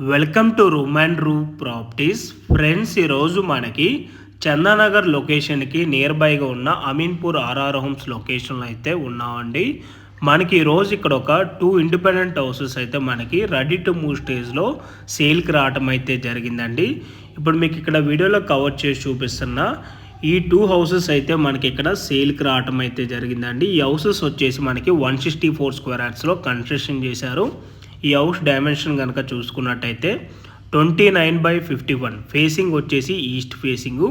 Welcome to room and రూ properties friends. ఈరోజు మనకి చందానగర్ లొకేషన్కి నియర్ బైగా ఉన్న అమీన్పూర్ ఆర్ఆర్ హోమ్స్ లొకేషన్లో అయితే ఉన్నామండి. మనకి ఈరోజు ఇక్కడ ఒక 2 ఇండిపెండెంట్ హౌసెస్ అయితే మనకి రెడీ టు మూవ్ స్టేజ్లో సేల్కి రావటం అయితే జరిగిందండి. ఇప్పుడు మీకు ఇక్కడ వీడియోలో కవర్ చేసి చూపిస్తున్న ఈ 2 హౌసెస్ అయితే మనకి ఇక్కడ సేల్కి రావటం అయితే జరిగిందండి. ఈ హౌసెస్ వచ్చేసి మనకి 164 స్క్వేర్ యార్డ్స్లో కన్స్ట్రక్షన్ చేశారు. ఈ హౌస్ డైమెన్షన్ కనుక చూసుకున్నట్టయితే 29/51, ఫేసింగ్ వచ్చేసి ఈస్ట్ ఫేసింగు.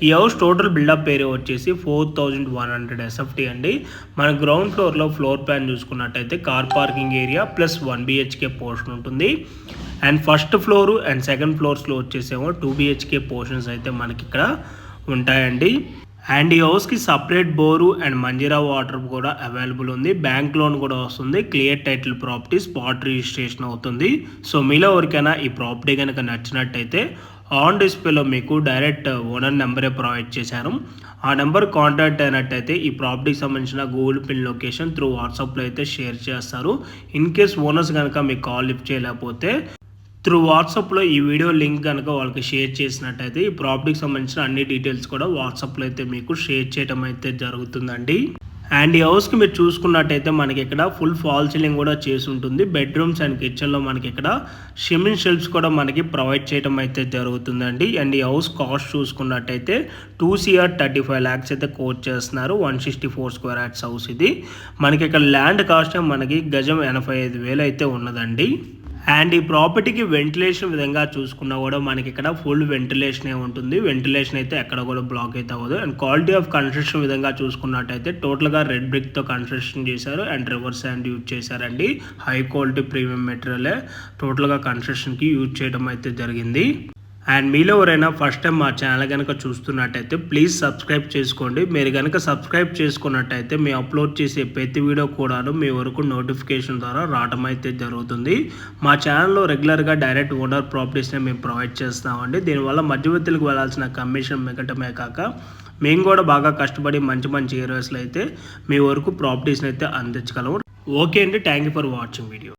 ఈ హౌస్ టోటల్ బిల్డప్ ఏరియా వచ్చేసి 4100 SFT అండి. మన గ్రౌండ్ ఫ్లోర్లో ఫ్లోర్ ప్లాన్ చూసుకున్నట్టయితే car parking area plus 1 BHK portion ఉంటుంది. And first floor and second ఫ్లోర్స్లో వచ్చేసేమో 2 BHK పోర్షన్స్ అయితే మనకి ఇక్కడ ఉంటాయండి. అండ్ ఈ హౌస్కి separate bore and Manjira water కూడా అవైలబుల్ ఉంది. బ్యాంక్ లోన్ కూడా వస్తుంది. Clear title property, spot registration అవుతుంది. సో మీలో ఎవరికైనా ఈ ప్రాపర్టీ కనుక నచ్చినట్టయితే ఆన్ డిస్ప్లేలో మీకు డైరెక్ట్ ఓనర్ నెంబరే ప్రొవైడ్ చేశాను. ఆ నెంబర్ కాంటాక్ట్ అయినట్టయితే ఈ ప్రాపర్టీకి సంబంధించిన గూగుల్ పిన్ లొకేషన్ త్రూ వాట్సాప్లో అయితే షేర్ చేస్తారు. ఇన్ కేస్ ఓనర్స్ కనుక మీకు కాల్ లిఫ్ట్ చేయలేకపోతే త్రూ వాట్సాప్లో ఈ వీడియో లింక్ కనుక వాళ్ళకి షేర్ చేసినట్టయితే ఈ ప్రాపర్టీకి సంబంధించిన అన్ని డీటెయిల్స్ కూడా వాట్సాప్లో అయితే మీకు షేర్ చేయడం అయితే జరుగుతుందండి. అండ్ ఈ హౌస్కి మీరు చూసుకున్నట్టయితే మనకి ఇక్కడ ఫుల్ ఫాల్ సీలింగ్ కూడా చేసి ఉంటుంది. బెడ్రూమ్స్ అండ్ కిచెన్లో మనకి ఇక్కడ షిమ్మింగ్ షెల్ఫ్స్ కూడా మనకి ప్రొవైడ్ చేయడం అయితే జరుగుతుందండి. అండ్ ఈ హౌస్ కాస్ట్ చూసుకున్నట్టయితే 2,35 lakhs అయితే కోట్ చేస్తున్నారు. 164 స్క్వేర్ యార్డ్స్ హౌస్ ఇది. మనకి ఇక్కడ ల్యాండ్ కాస్ట్ మనకి గజం 85,000 అయితే ఉన్నదండి. అండ్ ఈ ప్రాపర్టీకి వెంటిలేషన్ విధంగా చూసుకున్నా కూడా మనకి ఇక్కడ ఫుల్ వెంటిలేషన్ ఉంటుంది. వెంటిలేషన్ అయితే ఎక్కడ కూడా బ్లాక్ అయితే అవ్వదు. అండ్ క్వాలిటీ ఆఫ్ కన్స్ట్రక్షన్ విధంగా చూసుకున్నట్టయితే టోటల్గా రెడ్ బ్రిక్తో కన్స్ట్రక్షన్ చేశారు అండ్ రివర్ శాండ్ యూజ్ చేశారండి. హై క్వాలిటీ ప్రీమియం మెటీరియలే టోటల్గా కన్స్ట్రక్షన్కి యూజ్ చేయడం అయితే జరిగింది. అండ్ మీలో ఎవరైనా ఫస్ట్ టైం మా ఛానల్ కనుక చూస్తున్నట్టయితే ప్లీజ్ సబ్స్క్రైబ్ చేసుకోండి. మీరు కనుక సబ్స్క్రైబ్ చేసుకున్నట్టయితే మేము అప్లోడ్ చేసే ప్రతి వీడియో కూడాను మీ వరకు నోటిఫికేషన్ ద్వారా రావడం అయితే జరుగుతుంది. మా ఛానల్లో రెగ్యులర్గా డైరెక్ట్ ఓనర్ ప్రాపర్టీస్ని మేము ప్రొవైడ్ చేస్తామండి. దీనివల్ల మధ్యవర్తులకు వెళ్ళాల్సిన కమిషన్ మిగటమే కాక మేము కూడా బాగా కష్టపడి మంచి మంచి ఏరియాస్లో అయితే మీ వరకు ప్రాపర్టీస్ని అయితే అందించగలము. ఓకే అండి, thank you for watching video.